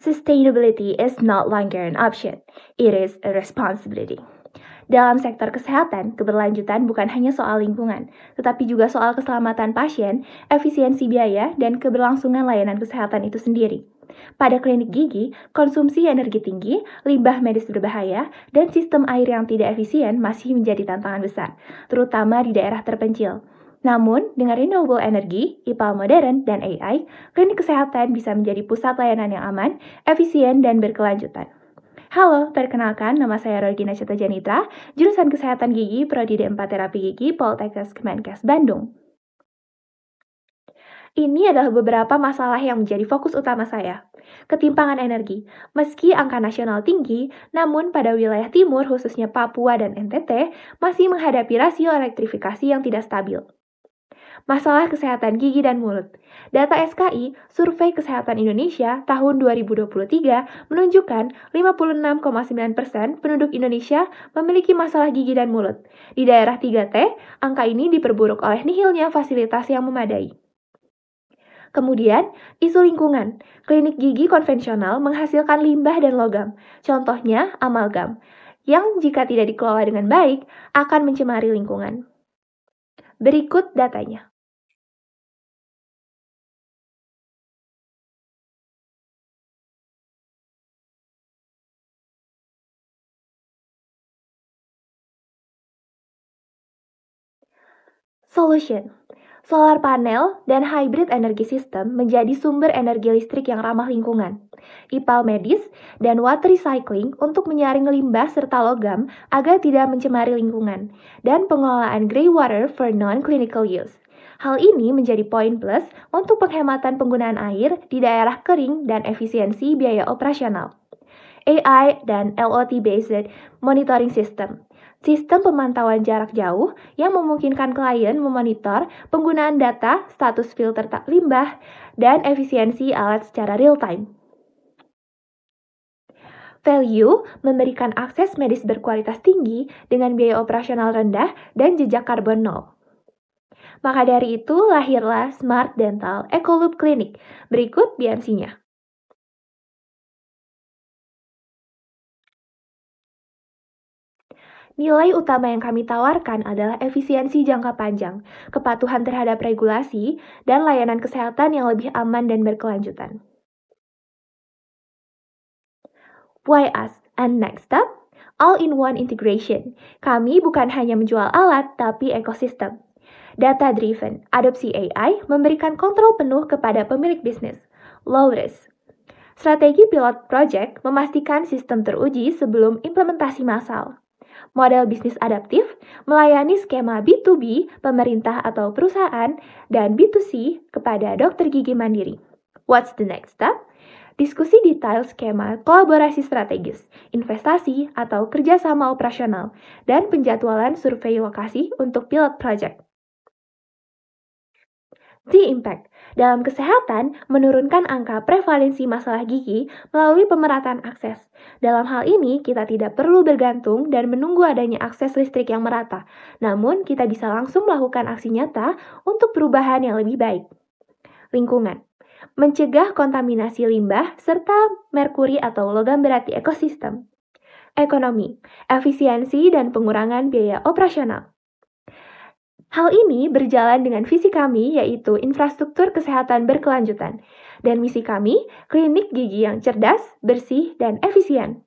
Sustainability is not longer an option, it is a responsibility. Dalam sektor kesehatan, keberlanjutan bukan hanya soal lingkungan, tetapi juga soal keselamatan pasien, efisiensi biaya, dan keberlangsungan layanan kesehatan itu sendiri. Pada klinik gigi, konsumsi energi tinggi, limbah medis berbahaya, dan sistem air yang tidak efisien masih menjadi tantangan besar, terutama di daerah terpencil. Namun, dengan renewable energy, IPAL modern, dan AI, klinik kesehatan bisa menjadi pusat layanan yang aman, efisien, dan berkelanjutan. Halo, perkenalkan nama saya Regina Cita Janitra, jurusan Kesehatan Gigi, Prodi D4 Terapi Gigi, Poltekkes Kemenkes Bandung. Ini adalah beberapa masalah yang menjadi fokus utama saya. Ketimpangan energi. Meski angka nasional tinggi, namun pada wilayah timur, khususnya Papua dan NTT, masih menghadapi rasio elektrifikasi yang tidak stabil. Masalah kesehatan gigi dan mulut. Data SKI, Survei Kesehatan Indonesia tahun 2023 menunjukkan 56,9% penduduk Indonesia memiliki masalah gigi dan mulut. Di daerah 3T, angka ini diperburuk oleh nihilnya fasilitas yang memadai. Kemudian, isu lingkungan. Klinik gigi konvensional menghasilkan limbah dan logam. Contohnya, amalgam, yang jika tidak dikelola dengan baik, akan mencemari lingkungan. Berikut datanya. Solution. Solar panel dan hybrid energy system menjadi sumber energi listrik yang ramah lingkungan. IPAL medis dan water recycling untuk menyaring limbah serta logam agar tidak mencemari lingkungan. Dan pengelolaan grey water for non-clinical use. Hal ini menjadi poin plus untuk penghematan penggunaan air di daerah kering dan efisiensi biaya operasional. AI dan LOT-based monitoring system. Sistem pemantauan jarak jauh yang memungkinkan klien memonitor penggunaan data, status filter limbah, dan efisiensi alat secara real-time. Value memberikan akses medis berkualitas tinggi dengan biaya operasional rendah dan jejak karbon nol. Maka dari itu lahirlah Smart Dental Ecoloop Clinic. Berikut BMC-nya. Nilai utama yang kami tawarkan adalah efisiensi jangka panjang, kepatuhan terhadap regulasi, dan layanan kesehatan yang lebih aman dan berkelanjutan. Why us? And next up, all-in-one integration. Kami bukan hanya menjual alat, tapi ekosistem. Data-driven, adopsi AI memberikan kontrol penuh kepada pemilik bisnis. Low risk. Strategi pilot project memastikan sistem teruji sebelum implementasi massal. Model bisnis adaptif melayani skema B2B, pemerintah atau perusahaan, dan B2C kepada dokter gigi mandiri. What's the next step? Diskusi detail skema kolaborasi strategis, investasi atau kerjasama operasional, dan penjadwalan survei lokasi untuk pilot project. The impact dalam kesehatan menurunkan angka prevalensi masalah gigi melalui pemerataan akses. Dalam hal ini, kita tidak perlu bergantung dan menunggu adanya akses listrik yang merata. Namun, kita bisa langsung melakukan aksi nyata untuk perubahan yang lebih baik. Lingkungan. Mencegah kontaminasi limbah serta merkuri atau logam berat di ekosistem. Ekonomi. Efisiensi dan pengurangan biaya operasional. Hal ini berjalan dengan visi kami, yaitu infrastruktur kesehatan berkelanjutan, dan misi kami, klinik gigi yang cerdas, bersih, dan efisien.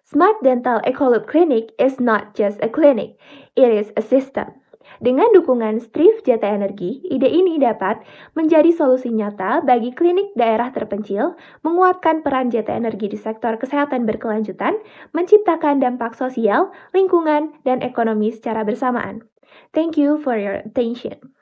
Smart Dental Ecoloop Clinic is not just a clinic, it is a system. Dengan dukungan Strif Jata Energi, ide ini dapat menjadi solusi nyata bagi klinik daerah terpencil, menguatkan peran Jata Energi di sektor kesehatan berkelanjutan, menciptakan dampak sosial, lingkungan, dan ekonomi secara bersamaan. Thank you for your attention.